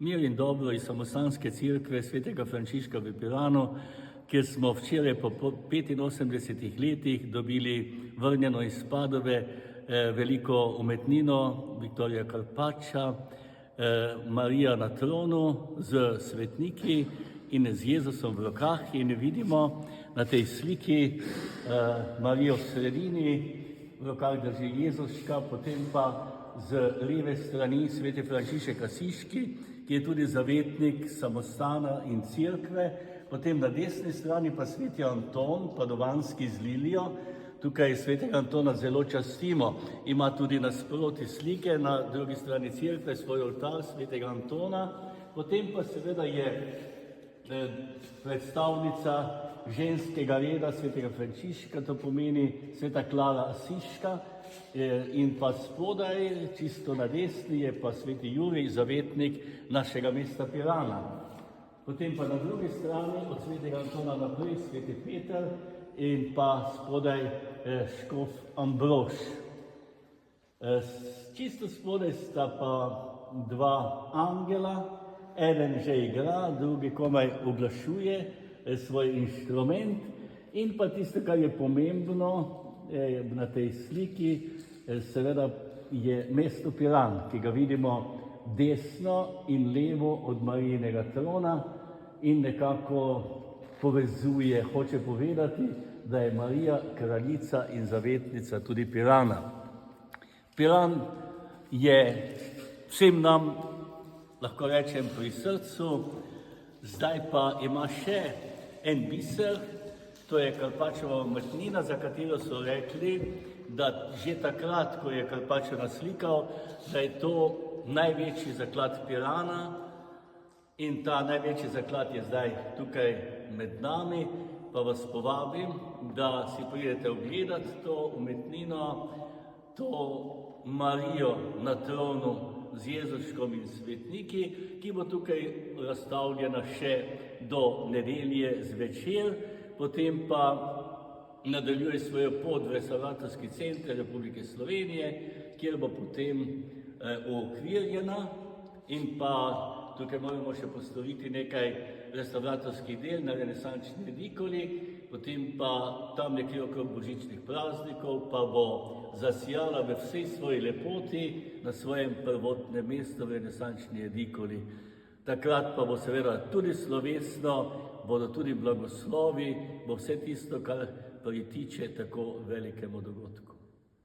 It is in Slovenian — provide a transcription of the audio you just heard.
Mir in dobro iz samostanske cerkve svetega Frančiška v Piranu, kjer smo včeraj po 85 letih dobili vrnjeno iz Padove veliko umetnino Vittorija Carpaccia, Marija na tronu z svetniki in z Jezusom v rokah. In vidimo na tej sliki Marijo v sredini, v rokah drži Jezuška, potem pa z leve strani sveti Frančišek Asiški, ki je tudi zavetnik samostana in cerkve, potem na desni strani pa sveti Anton Padovanski z lilijo. Tukaj svetega Antona zelo častimo, ima tudi nasproti slike, na drugi strani cerkve svoj oltar svetega Antona, potem pa seveda je predstavnica ženskega reda svetega Frančiška, to pomeni sveta Klara Asiška, in pa spodaj, čisto na desni, je pa sveti Jurij, zavetnik našega mesta Pirana. Potem pa na drugi strani od svetega Antona naprej sveti Peter in pa spodaj škof Ambrož. Čisto spodaj sta pa dva angela, eden že igra, drugi komaj oglašuje svoj inštrument. In pa tisto, kar je pomembno na tej sliki, seveda je mesto Piran, ki ga vidimo desno in levo od Marijinega trona in nekako povezuje, hoče povedati, da je Marija kraljica in zavetnica tudi Pirana. Piran je vsem nam, lahko rečem, pri srcu, zdaj pa ima še en biser, to je Carpacciova umetnina, za katero so rekli, da že takrat, ko je Carpaccio naslikal, da je to največji zaklad Pirana, in ta največji zaklad je zdaj tukaj med nami, pa vas povabim, da si pridete ogledati to umetnino, to Marijo na tronu z Jezuškom in svetniki, ki bo tukaj razstavljena še do nedelje zvečer, potem pa nadaljuje svojo pot v Restauratorski center Republike Slovenije, kjer bo potem uokvirjena, in pa tukaj moramo še postoriti nekaj restauratorskih del na renesančni edikoli, potem pa tam nekje okrog božičnih praznikov pa bo zasijala v vsej svoji lepoti na svojem prvotnem mestu v renesančni edikoli. Takrat pa bo seveda tudi slovesno, bodo tudi blagoslovi, bo vse tisto, kar pritiče tako velikemu dogodku.